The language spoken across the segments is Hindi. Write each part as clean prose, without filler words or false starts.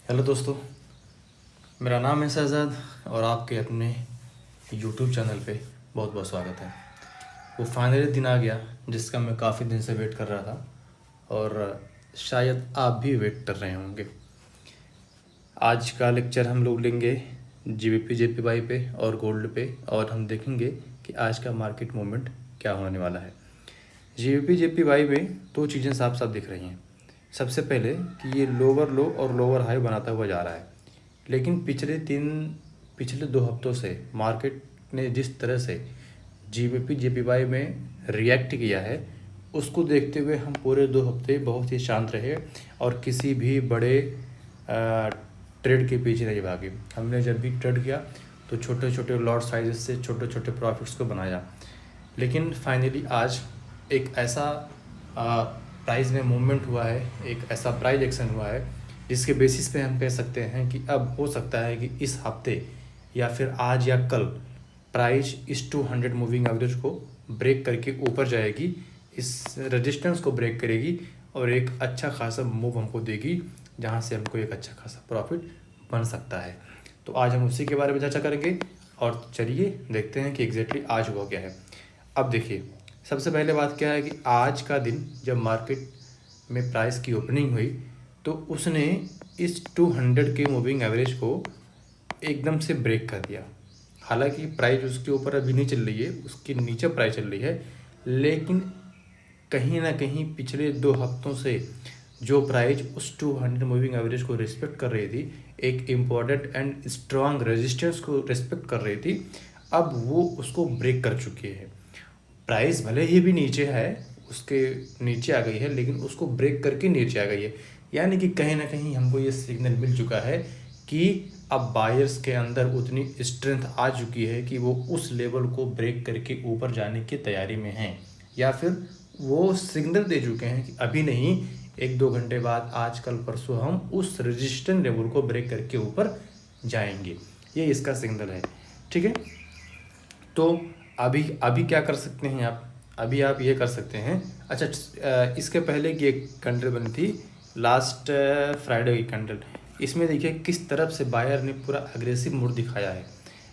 हेलो दोस्तों, मेरा नाम है शहजाद और आपके अपने यूट्यूब चैनल पे बहुत बहुत स्वागत है। वो फाइनली दिन आ गया जिसका मैं काफ़ी दिन से वेट कर रहा था और शायद आप भी वेट कर रहे होंगे। आज का लेक्चर हम लोग लेंगे जीबीपी जेपीवाई पे और गोल्ड पे और हम देखेंगे कि आज का मार्केट मूवमेंट क्या होने वाला है। जीबीपी जेपीवाई में दो चीज़ें साफ साफ दिख रही हैं। सबसे पहले कि ये लोअर लो और लोअर हाई बनाता हुआ जा रहा है, लेकिन पिछले 2 हफ्तों से मार्केट ने जिस तरह से जीबीपी जेपीवाई में रिएक्ट किया है उसको देखते हुए हम पूरे 2 हफ्ते बहुत ही शांत रहे और किसी भी बड़े ट्रेड के पीछे नहीं भागे। हमने जब भी ट्रेड किया तो छोटे छोटे लॉट साइजेस से छोटे छोटे प्रॉफिट्स को बनाया, लेकिन फाइनली आज एक ऐसा प्राइस में मूवमेंट हुआ है, एक ऐसा प्राइस एक्शन हुआ है जिसके बेसिस पे हम कह सकते हैं कि अब हो सकता है कि इस हफ्ते या फिर आज या कल प्राइस इस 200 मूविंग एवरेज को ब्रेक करके ऊपर जाएगी, इस रेजिस्टेंस को ब्रेक करेगी और एक अच्छा खासा मूव हमको देगी जहां से हमको एक अच्छा खासा प्रॉफिट बन सकता है। तो आज हम उसी के बारे में चर्चा करेंगे और चलिए देखते हैं कि एग्जैक्टली आज हुआ क्या है। अब देखिए, सबसे पहले बात क्या है कि आज का दिन जब मार्केट में प्राइस की ओपनिंग हुई तो उसने इस 200 के मूविंग एवरेज को एकदम से ब्रेक कर दिया। हालांकि प्राइस उसके ऊपर अभी नहीं चल रही है, उसके नीचे प्राइस चल रही है, लेकिन कहीं ना कहीं पिछले 2 हफ्तों से जो प्राइस उस 200 मूविंग एवरेज को रिस्पेक्ट कर रही थी, एक इम्पॉर्टेंट एंड स्ट्रॉन्ग रेजिस्टेंस को रिस्पेक्ट कर रही थी, अब वो उसको ब्रेक कर चुकी है। प्राइस भले ही भी नीचे है, उसके नीचे आ गई है, लेकिन उसको ब्रेक करके नीचे आ गई है। यानी कि कहीं ना कहीं हमको ये सिग्नल मिल चुका है कि अब बायर्स के अंदर उतनी स्ट्रेंथ आ चुकी है कि वो उस लेवल को ब्रेक करके ऊपर जाने की तैयारी में हैं, या फिर वो सिग्नल दे चुके हैं कि अभी नहीं, 1-2 घंटे बाद, आज कल परसों हम उस रेजिस्टेंस लेवल को ब्रेक करके ऊपर जाएंगे। ये इसका सिग्नल है, ठीक है। तो अभी क्या कर सकते हैं आप? अभी आप ये कर सकते हैं, अच्छा इसके पहले की एक कैंडल बनी थी लास्ट फ्राइडे की कैंडल, इसमें देखिए किस तरफ से बायर ने पूरा अग्रेसिव मूड दिखाया है।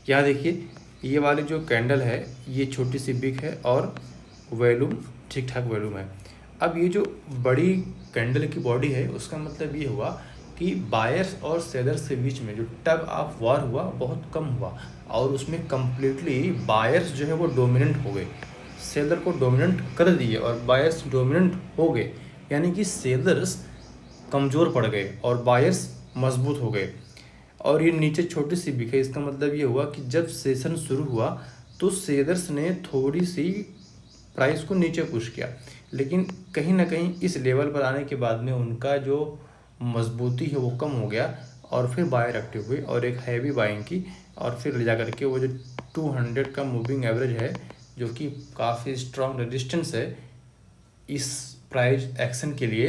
यहाँ देखिए, ये वाली जो कैंडल है ये छोटी सी बिग है और वॉल्यूम ठीक ठाक वॉल्यूम है। अब ये जो बड़ी कैंडल की बॉडी है उसका मतलब ये हुआ कि बायर्स और सेलर्स के बीच में जो टग ऑफ वॉर हुआ बहुत कम हुआ और उसमें कम्प्लीटली बायर्स जो है वो डोमिनेंट हो गए, सेलर को डोमिनेंट कर दिए और बायर्स डोमिनेंट हो गए। यानी कि सेलर्स कमज़ोर पड़ गए और बायर्स मजबूत हो गए। और ये नीचे छोटी सी बिक है, इसका मतलब ये हुआ कि जब सेशन शुरू हुआ तो सेलर्स ने थोड़ी सी प्राइस को नीचे पुश किया, लेकिन कहीं ना कहीं इस लेवल पर आने के बाद में उनका जो मजबूती है वो कम हो गया और फिर बायर एक्टिव हुई और एक हैवी बाइंग की और फिर ले जा करके वो जो 200 का मूविंग एवरेज है जो कि काफ़ी स्ट्रॉन्ग रेजिस्टेंस है इस प्राइस एक्शन के लिए,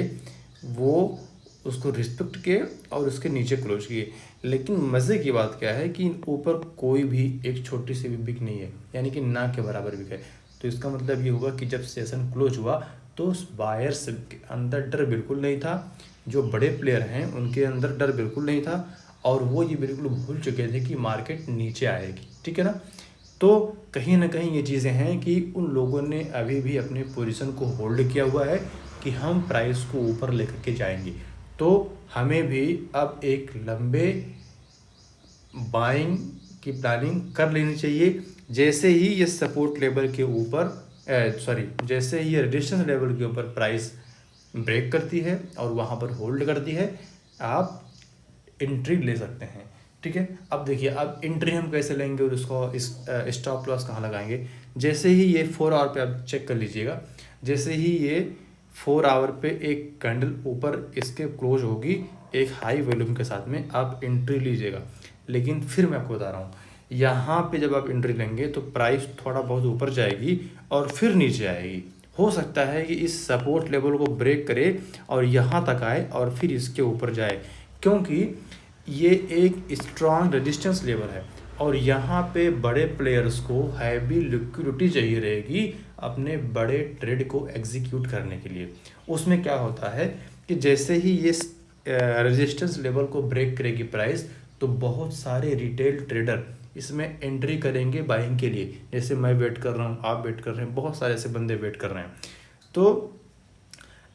वो उसको रिस्पेक्ट किए और उसके नीचे क्लोज किए। लेकिन मज़े की बात क्या है कि ऊपर कोई भी एक छोटी सी भी बिक नहीं है, यानी कि ना के बराबर बिक है। तो इसका मतलब ये हुआ कि जब सेशन क्लोज हुआ तो उस बायर्स के अंदर डर बिल्कुल नहीं था, जो बड़े प्लेयर हैं उनके अंदर डर बिल्कुल नहीं था और वो ये बिल्कुल भूल चुके थे कि मार्केट नीचे आएगी, ठीक है ना। तो कहीं ना कहीं ये चीज़ें हैं कि उन लोगों ने अभी भी अपने पोजीशन को होल्ड किया हुआ है कि हम प्राइस को ऊपर लेकर के जाएंगे। तो हमें भी अब एक लंबे बाइंग की प्लानिंग कर लेनी चाहिए। जैसे ही ये सपोर्ट लेवल के ऊपर जैसे ही ये रेजिस्टेंस लेवल के ऊपर प्राइस ब्रेक करती है और वहाँ पर होल्ड करती है, आप एंट्री ले सकते हैं, ठीक है। अब देखिए, अब एंट्री हम कैसे लेंगे और उसको इस स्टॉप लॉस कहाँ लगाएंगे। जैसे ही ये 4 आवर पे आप चेक कर लीजिएगा, जैसे ही ये 4 आवर पे एक कैंडल ऊपर इसके क्लोज होगी एक हाई वॉल्यूम के साथ में, आप एंट्री लीजिएगा। लेकिन फिर मैं आपको बता रहा हूँ, यहाँ पे जब आप एंट्री लेंगे तो प्राइस थोड़ा बहुत ऊपर जाएगी और फिर नीचे आएगी। हो सकता है कि इस सपोर्ट लेवल को ब्रेक करे और यहाँ तक आए और फिर इसके ऊपर जाए, क्योंकि ये एक स्ट्रॉन्ग रेजिस्टेंस लेवल है और यहाँ पे बड़े प्लेयर्स को हैवी लिक्विडिटी चाहिए रहेगी अपने बड़े ट्रेड को एग्जीक्यूट करने के लिए। उसमें क्या होता है कि जैसे ही ये रेजिस्टेंस लेवल को ब्रेक करेगी प्राइस, तो बहुत सारे रिटेल ट्रेडर इसमें एंट्री करेंगे बाइंग के लिए। जैसे मैं वेट कर रहा हूँ, आप वेट कर रहे हैं, बहुत सारे ऐसे बंदे वेट कर रहे हैं। तो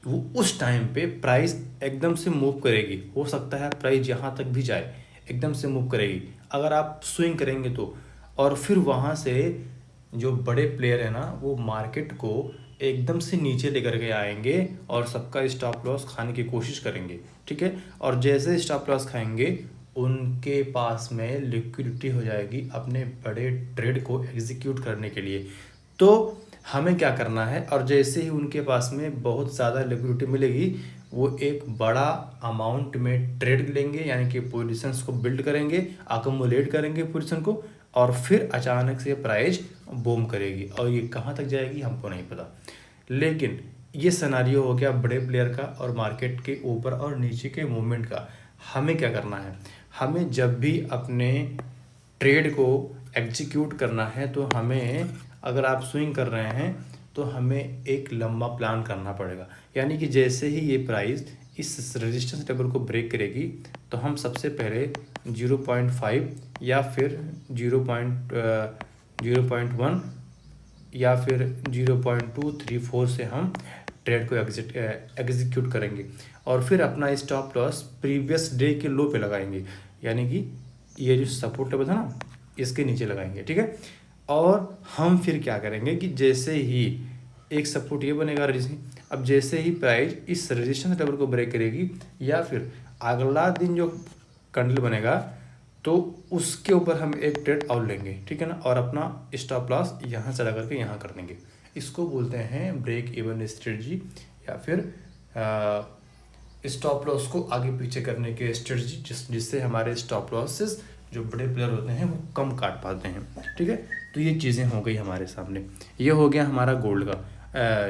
वो उस टाइम पे प्राइस एकदम से मूव करेगी। हो सकता है प्राइस यहाँ तक भी जाए, एकदम से मूव करेगी अगर आप स्विंग करेंगे तो। और फिर वहाँ से जो बड़े प्लेयर है ना, वो मार्केट को एकदम से नीचे लेकर के आएंगे और सबका स्टॉप लॉस खाने की कोशिश करेंगे, ठीक है। और जैसे स्टॉप लॉस खाएंगे, उनके पास में लिक्विडिटी हो जाएगी अपने बड़े ट्रेड को एग्जीक्यूट करने के लिए। तो हमें क्या करना है, और जैसे ही उनके पास में बहुत ज़्यादा लिक्विडिटी मिलेगी, वो एक बड़ा अमाउंट में ट्रेड लेंगे, यानी कि पोजीशंस को बिल्ड करेंगे, अकोमुलेट करेंगे पोजीशन को, और फिर अचानक से प्राइस बूम करेगी। और ये कहाँ तक जाएगी हमको नहीं पता, लेकिन ये सिनेरियो हो गया बड़े प्लेयर का और मार्केट के ऊपर और नीचे के मूवमेंट का। हमें क्या करना है, हमें जब भी अपने ट्रेड को एग्जीक्यूट करना है, तो हमें, अगर आप स्विंग कर रहे हैं तो हमें एक लंबा प्लान करना पड़ेगा। यानी कि जैसे ही ये प्राइस इस रेजिस्टेंस लेवल को ब्रेक करेगी, तो हम सबसे पहले 0.5 या फिर 0.1 या फिर 0.234 से हम ट्रेड को एग्जीक्यूट करेंगे। और फिर अपना स्टॉप लॉस प्रीवियस डे के लो पे लगाएंगे, यानी कि ये जो सपोर्ट लेवल था ना, इसके नीचे लगाएंगे, ठीक है। और हम फिर क्या करेंगे कि जैसे ही एक सपोर्ट ये बनेगा अब जैसे ही प्राइस इस रेजिस्टेंस लेवल को ब्रेक करेगी, या फिर अगला दिन जो कैंडल बनेगा, तो उसके ऊपर हम एक ट्रेड और लेंगे, ठीक है ना। और अपना स्टॉप लॉस यहाँ से लगा के यहाँ कर देंगे। इसको बोलते हैं ब्रेक इवन स्ट्रेटजी, या फिर स्टॉप लॉस को आगे पीछे करने की स्ट्रेटजी, जिससे हमारे स्टॉप लॉसेस जो बड़े प्लेयर होते हैं वो कम काट पाते हैं, ठीक है। तो ये चीज़ें हो गई हमारे सामने। ये हो गया हमारा गोल्ड का,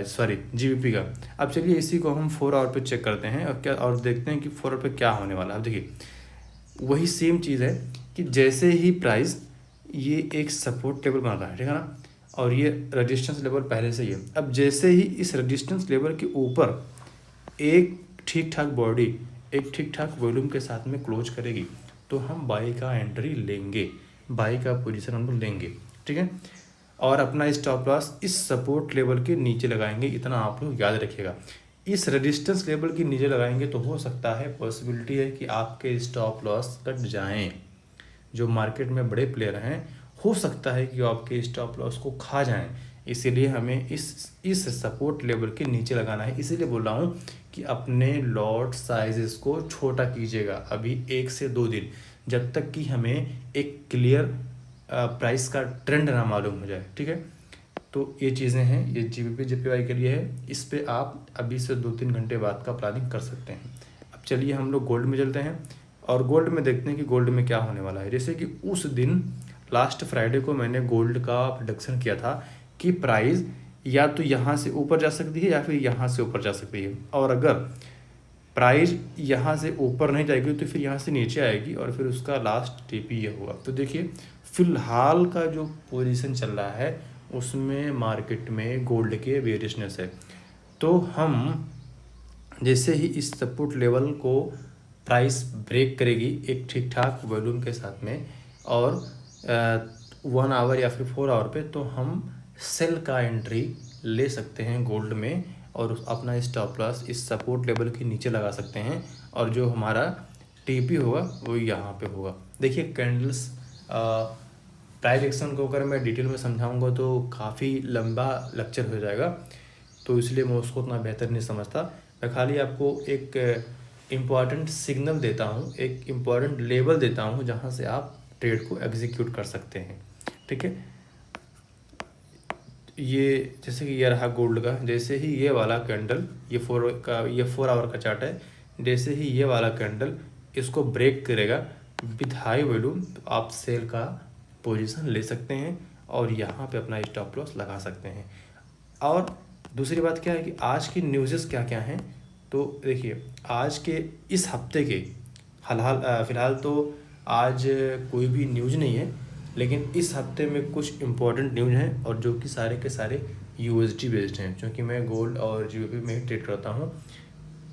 सॉरी जीबीपी का। अब चलिए इसी को हम 4 आवर पे चेक करते हैं और देखते हैं कि 4 आवर पे क्या होने वाला है। अब देखिए वही सेम चीज़ है कि जैसे ही प्राइस ये एक सपोर्ट लेवल बना रहा है, ठीक है ना, और ये रेजिस्टेंस लेवल पहले से ही है। अब जैसे ही इस रेजिस्टेंस लेवल के ऊपर एक ठीक ठाक बॉडी, एक ठीक ठाक वॉल्यूम के साथ में क्लोज करेगी, तो हम बाई का एंट्री लेंगे, बाई का पोजीशन हम लोग लेंगे, ठीक है। और अपना स्टॉप लॉस इस सपोर्ट लेवल के नीचे लगाएंगे, इतना आप लोग याद रखिएगा। इस रेजिस्टेंस लेवल के नीचे लगाएंगे तो हो सकता है, पॉसिबिलिटी है कि आपके स्टॉप लॉस कट जाएं। जो मार्केट में बड़े प्लेयर हैं, हो सकता है कि आपके स्टॉप लॉस को खा जाएं। इसीलिए हमें इस सपोर्ट लेवल के नीचे लगाना है। इसीलिए बोल रहा हूँ कि अपने लॉट साइजेस को छोटा कीजिएगा अभी 1 से 2 दिन, जब तक कि हमें एक क्लियर प्राइस का ट्रेंड ना मालूम हो जाए, ठीक है। तो ये चीज़ें हैं, ये जीबीपी जेपीवाई के लिए है। इस पे आप अभी से 2-3 घंटे बाद का प्लानिंग कर सकते हैं। अब चलिए हम लोग गोल्ड में चलते हैं और गोल्ड में देखते हैं कि गोल्ड में क्या होने वाला है। जैसे कि उस दिन लास्ट फ्राइडे को मैंने गोल्ड का प्रेडिक्शन किया था कि प्राइस या तो यहाँ से ऊपर जा सकती है या फिर यहाँ से ऊपर जा सकती है, और अगर प्राइस यहाँ से ऊपर नहीं जाएगी तो फिर यहाँ से नीचे आएगी, और फिर उसका लास्ट टीपी ये होगा। तो देखिए फिलहाल का जो पोजीशन चल रहा है उसमें मार्केट में गोल्ड के बेरिशनेस है। तो हम जैसे ही इस सपोर्ट लेवल को प्राइस ब्रेक करेगी एक ठीक ठाक वॉल्यूम के साथ में, और 1 आवर या फिर 4 आवर पे, तो हम सेल का एंट्री ले सकते हैं गोल्ड में, और अपना स्टॉप लॉस इस सपोर्ट लेवल के नीचे लगा सकते हैं। और जो हमारा टीपी होगा वो यहाँ पे होगा। देखिए कैंडल्स प्राइस एक्शन को अगर मैं डिटेल में समझाऊंगा तो काफ़ी लंबा लेक्चर हो जाएगा, तो इसलिए मैं उसको उतना बेहतर नहीं समझता। मैं खाली आपको एक इम्पॉर्टेंट सिग्नल देता हूँ, एक इम्पॉर्टेंट लेवल देता हूँ जहाँ से आप ट्रेड को एग्जीक्यूट कर सकते हैं, ठीक है। ये जैसे कि ये रहा गोल्ड का, जैसे ही ये वाला कैंडल, ये 4 आवर का चार्ट है, जैसे ही ये वाला कैंडल इसको ब्रेक करेगा विथ हाई वॉल्यूम, तो आप सेल का पोजीशन ले सकते हैं और यहाँ पे अपना स्टॉप लॉस लगा सकते हैं। और दूसरी बात क्या है कि आज की न्यूज़ेस क्या क्या हैं, तो देखिए आज के इस हफ्ते के फ़िलहाल तो आज कोई भी न्यूज़ नहीं है, लेकिन इस हफ्ते में कुछ इम्पोर्टेंट न्यूज़ हैं, और जो कि सारे के सारे यूएसडी बेस्ड हैं, क्योंकि मैं गोल्ड और जीबीपी में ट्रेड करता हूँ।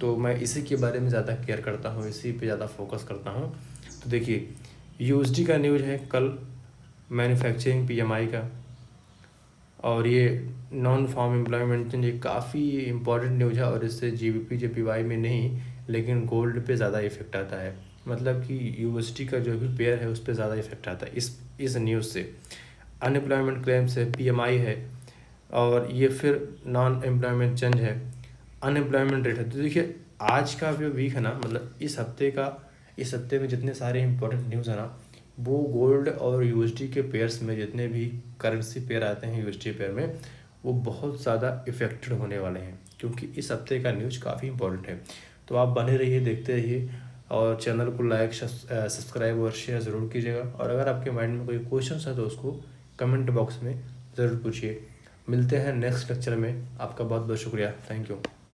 तो मैं इसी के बारे में ज़्यादा केयर करता हूँ, इसी पे ज़्यादा फोकस करता हूँ। तो देखिए, यूएसडी का न्यूज़ है कल, मैन्युफैक्चरिंग पीएमआई का, और ये नॉन फार्म एम्प्लॉयमेंट, ये काफ़ी इंपॉर्टेंट न्यूज़ है। और इससे जीबीपी जेपीवाई में नहीं, लेकिन गोल्ड पे ज़्यादा इफेक्ट आता है। मतलब कि यूएसडी का जो भी पेयर है उस पर ज़्यादा इफेक्ट आता है इस न्यूज़ से। अनएम्प्लॉयमेंट क्लेम्स है, पीएमआई है, और ये फिर नॉन एम्प्लॉयमेंट चेंज है, अनएम्प्लॉयमेंट रेट है। तो देखिए, आज का जो वीक है ना, मतलब इस हफ्ते में जितने सारे इंपॉर्टेंट न्यूज़ है ना, वो गोल्ड और यूएसडी के पेयर्स में, जितने भी करेंसी पेयर आते हैं यूएसडी पेयर में, वो बहुत ज़्यादा इफेक्टेड होने वाले हैं, क्योंकि इस हफ्ते का न्यूज़ काफ़ी इंपॉर्टेंट है। तो आप बने रहिए, देखते रहिए, और चैनल को लाइक, सब्सक्राइब और शेयर ज़रूर कीजिएगा। और अगर आपके माइंड में कोई क्वेश्चन है तो उसको कमेंट बॉक्स में ज़रूर पूछिए। मिलते हैं नेक्स्ट लेक्चर में। आपका बहुत बहुत शुक्रिया। Thank you.